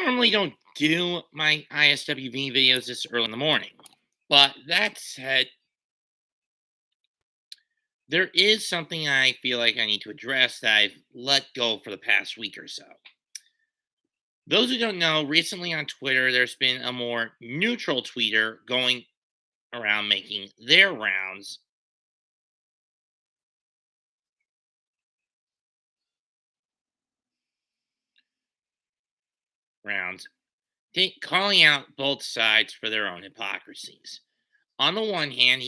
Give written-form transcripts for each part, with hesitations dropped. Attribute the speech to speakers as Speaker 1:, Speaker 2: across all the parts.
Speaker 1: normally don't do my ISWV videos this early in the morning. But that said, there is something I feel like I need to address that I've let go for the past week or so. Those who don't know, recently on Twitter, there's been a more neutral tweeter going around making their rounds, calling out both sides for their own hypocrisies. On the one hand,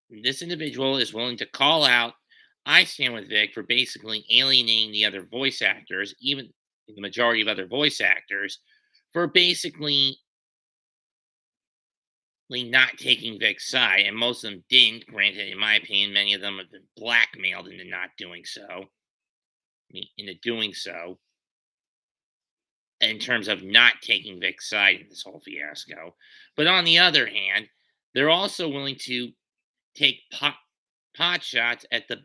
Speaker 1: this individual is willing to call out I Stand With Vic for basically alienating the other voice actors, even the majority of other voice actors, for basically not taking Vic's side. And most of them didn't. Granted, in my opinion, many of them have been blackmailed into not doing so. Into doing so, in terms of not taking Vic's side in this whole fiasco. But on the other hand, they're also willing to take pot shots at the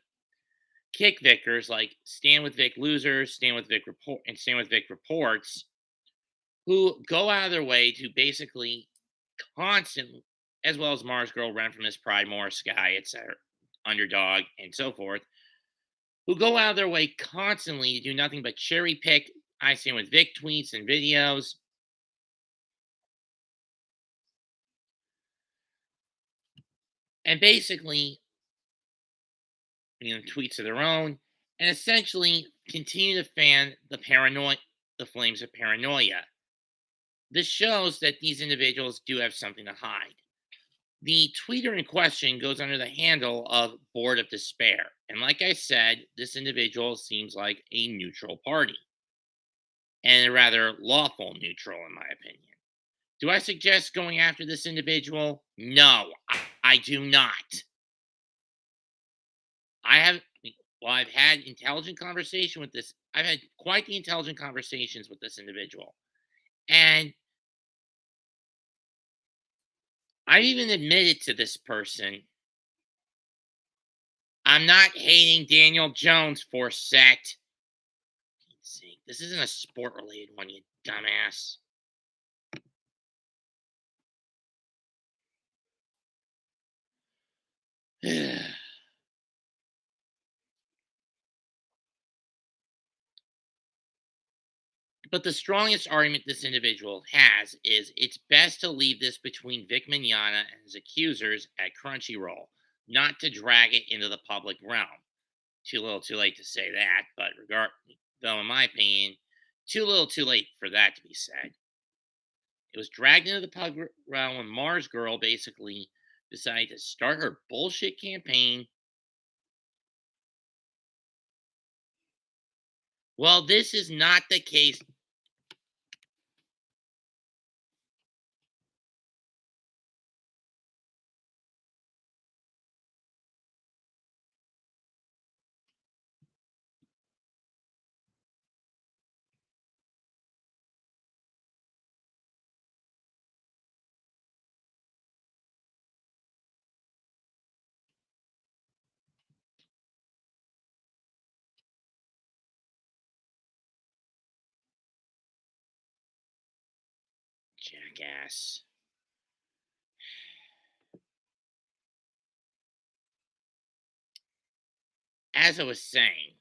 Speaker 1: kick Vickers like Stand With Vic Losers, Stand With Vic Reports, who go out of their way to basically constantly, as well as Mars Girl, Run From This Pride, Morris Guy, etc., Underdog, and so forth, who go out of their way constantly to do nothing but cherry pick I Stand With Vic tweets and videos, and basically, tweets of their own, and essentially continue to fan the flames of paranoia. This shows that these individuals do have something to hide. The tweeter in question goes under the handle of Board of Despair. And like I said, this individual seems like a neutral party, and a rather lawful neutral, in my opinion. Do I suggest going after this individual? No, I do not. I have, well, I've had intelligent conversation with this. I've had quite the intelligent conversations with this individual. And I've even admitted to this person, I'm not hating Daniel Jones for set. This isn't a sport related one, you dumbass. But the strongest argument this individual has is it's best to leave this between Vic Mignogna and his accusers at Crunchyroll, not to drag it into the public realm. Too little too late to say that, but though in my opinion, too little too late for that to be said. It was dragged into the public realm when Mars Girl basically decided to start her bullshit campaign. Well, this is not the case. Jackass. As I was saying,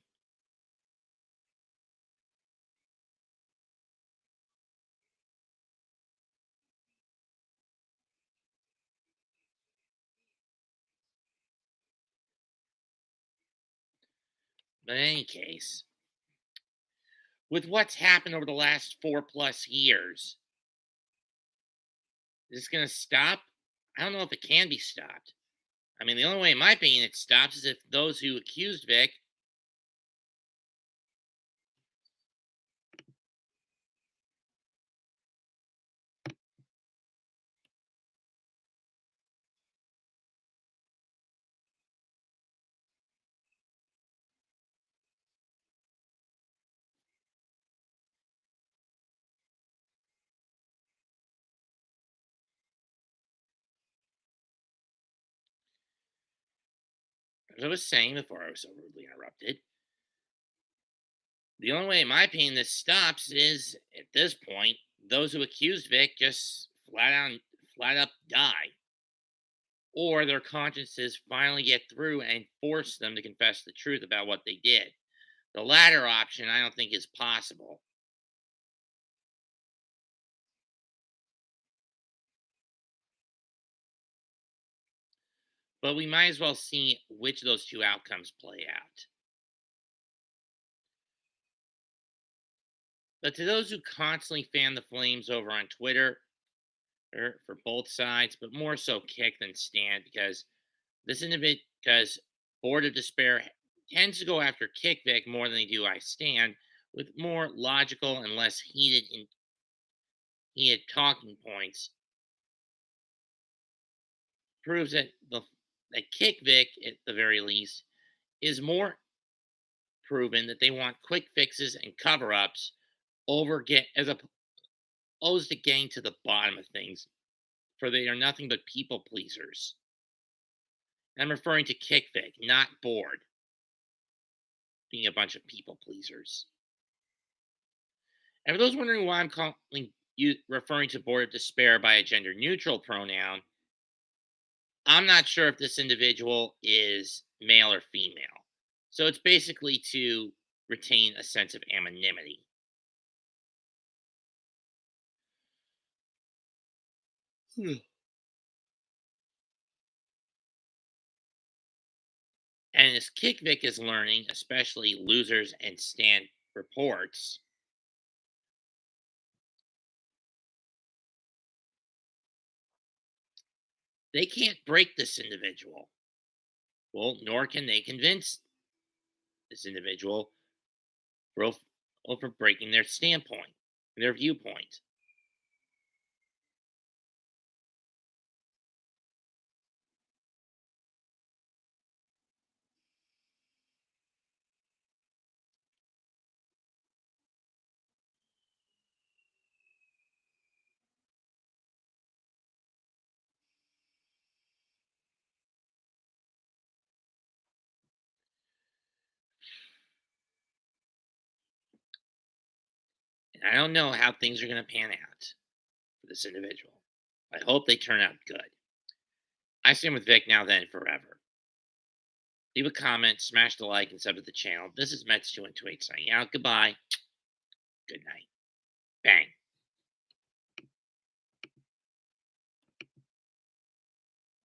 Speaker 1: but in any case, with what's happened over the last 4+ years, is this going to stop? I don't know if it can be stopped. I mean, the only way, in my opinion, it stops is if those who accused Vic as I was saying before I was so rudely interrupted, The only way, in my opinion, this stops is at this point, those who accused Vic just flat up die, or their consciences finally get through and force them to confess the truth about what they did. The latter option, I don't think, is possible. But we might as well see which of those two outcomes play out. But to those who constantly fan the flames over on Twitter, for both sides, but more so Kick than Stan, because because Board of Despair tends to go after Kick Vic more than they do I Stand, with more logical and less heated talking points, proves that Kick Vic, at the very least, is more proven that they want quick fixes and cover ups over get as opposed to getting to the bottom of things, for they are nothing but people pleasers. And I'm referring to Kick Vic, not Board, being a bunch of people pleasers. And for those wondering why I'm calling you referring to Board of Despair by a gender neutral pronoun, I'm not sure if this individual is male or female. So it's basically to retain a sense of anonymity. Hmm. And as Kickvick is learning, especially losers and stand reports, they can't break this individual. Well, nor can they convince this individual for, over breaking their standpoint, their viewpoint. And I don't know how things are going to pan out for this individual. I hope they turn out good. I stand with Vic now, then, forever. Leave a comment, smash the like, and sub to the channel. This is Mets 2 and 28 signing out. Goodbye. Good night. Bang.